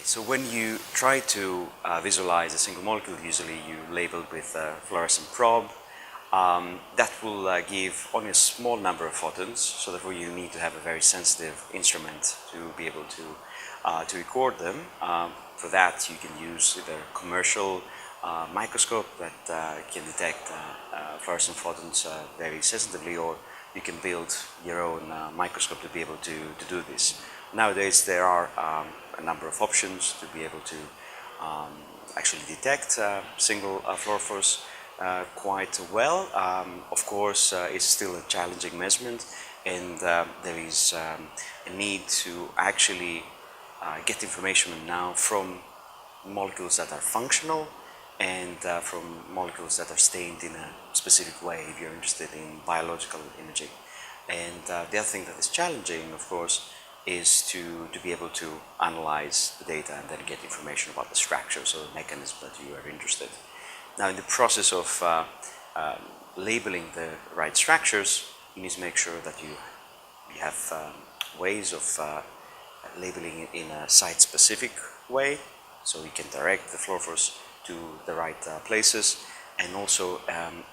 So when you try to visualize a single molecule, usually you label with a fluorescent probe. That will give only a small number of photons, so therefore you need to have a very sensitive instrument to be able to record them. For that you can use either commercial microscope that can detect fluorescent photons very sensitively, or you can build your own microscope to be able to do this. Nowadays there are a number of options to be able to actually detect single fluorophores quite well. Of course, it's still a challenging measurement, and there is a need to actually get information now from molecules that are functional and from molecules that are stained in a specific way if you're interested in biological imaging. And the other thing that is challenging, of course, is to be able to analyze the data and then get information about the structures or the mechanism that you are interested in. Now, in the process of labeling the right structures, you need to make sure that you have ways of labeling it in a site-specific way, so you can direct the fluorophores to the right places, and also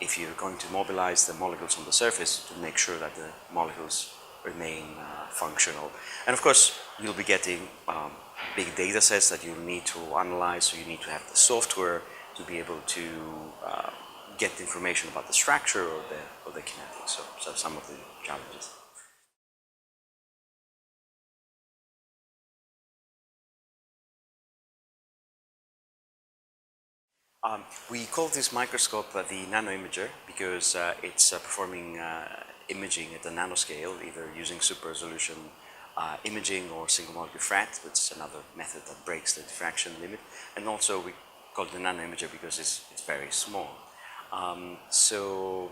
if you're going to mobilize the molecules on the surface, to make sure that the molecules remain functional. And of course, you'll be getting big data sets that you'll need to analyze, so you need to have the software to be able to get information about the structure or the kinetics. So some of the challenges. We call this microscope the nano imager because it's performing imaging at the nanoscale, either using super resolution imaging or single molecule FRET, which is another method that breaks the diffraction limit. And also we call it the nano imager because it's very small. So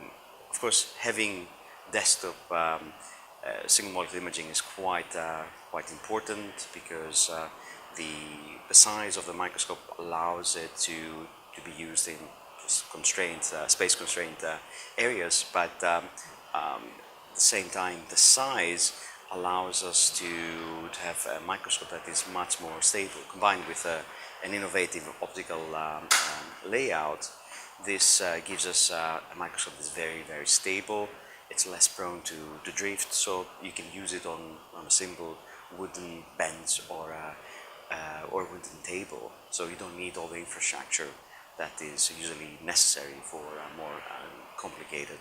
of course, having desktop single molecule imaging is quite important, because the size of the microscope allows it to be used in constrained, space constrained areas, but at the same time the size allows us to have a microscope that is much more stable. Combined with an innovative optical layout, this gives us a microscope that's very stable. It's less prone to drift, so you can use it on a simple wooden bench or wooden table, so you don't need all the infrastructure that is usually necessary for more complicated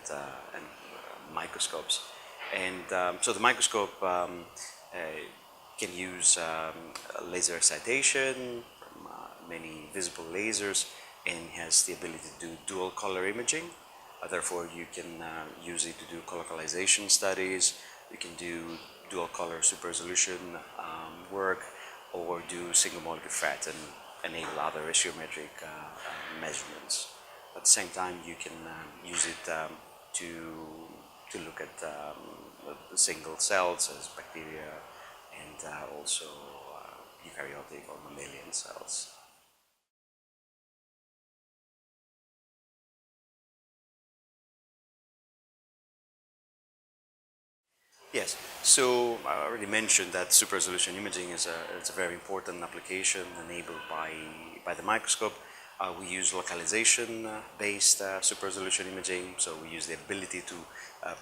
microscopes. And so the microscope can use laser excitation from many visible lasers, and has the ability to do dual color imaging. Therefore, you can use it to do colocalization studies. You can do dual color super resolution work, or do single molecule FRET and enable other ratiometric measurements. At the same time, you can use it to look at the single cells as bacteria, and also eukaryotic or mammalian cells. Yes, so I already mentioned that super resolution imaging is a very important application enabled by the microscope. We use localization-based super resolution imaging, so we use the ability to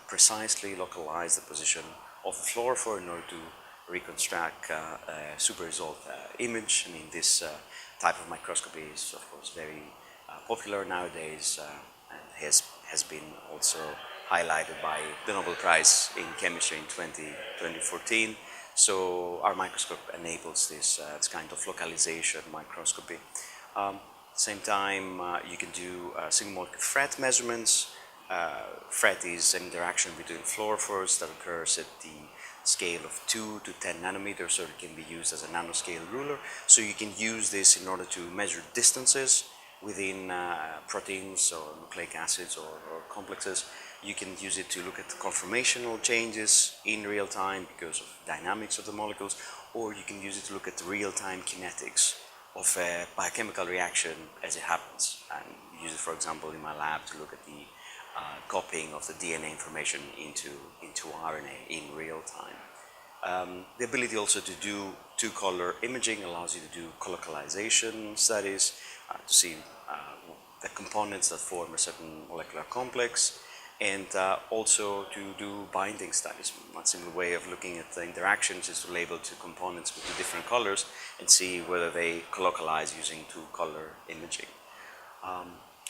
precisely localize the position of the fluorophore in order to reconstruct a super resolved image. I mean, this type of microscopy is of course very popular nowadays, and has been also highlighted by the Nobel Prize in Chemistry in 2014. So our microscope enables this kind of localization microscopy. At the same time, you can do single molecule FRET measurements. FRET is an interaction between fluorophores that occurs at the scale of 2 to 10 nanometers, so it can be used as a nanoscale ruler. So you can use this in order to measure distances within proteins or nucleic acids or complexes. You can use it to look at conformational changes in real time because of dynamics of the molecules, or you can use it to look at real-time kinetics of a biochemical reaction as it happens. And use it, for example, in my lab to look at the copying of the DNA information into RNA in real time. The ability also to do two-color imaging allows you to do colocalization studies, to see the components that form a certain molecular complex, and also to do binding studies. One simple way of looking at the interactions is to label two components with two different colors and see whether they colocalize using two-color imaging.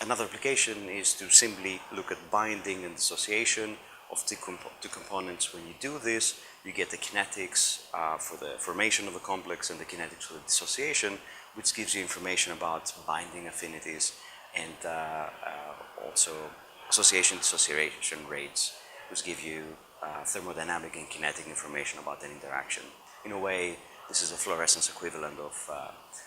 Another application is to simply look at binding and dissociation of two components. When you do this, you get the kinetics for the formation of the complex and the kinetics for the dissociation, which gives you information about binding affinities and also association-dissociation rates, which give you thermodynamic and kinetic information about an interaction. In a way, this is a fluorescence equivalent of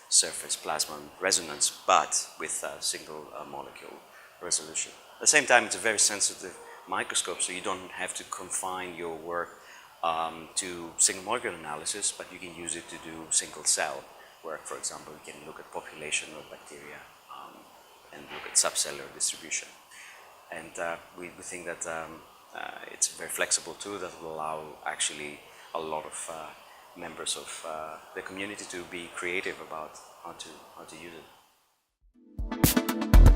surface plasma resonance, but with a single molecule resolution. At the same time, it's a very sensitive microscope, so you don't have to confine your work to single molecule analysis, but you can use it to do single cell work. For example, you can look at population of bacteria and look at subcellular distribution. And we think that it's a very flexible tool that will allow actually a lot of members of the community to be creative about how to use it.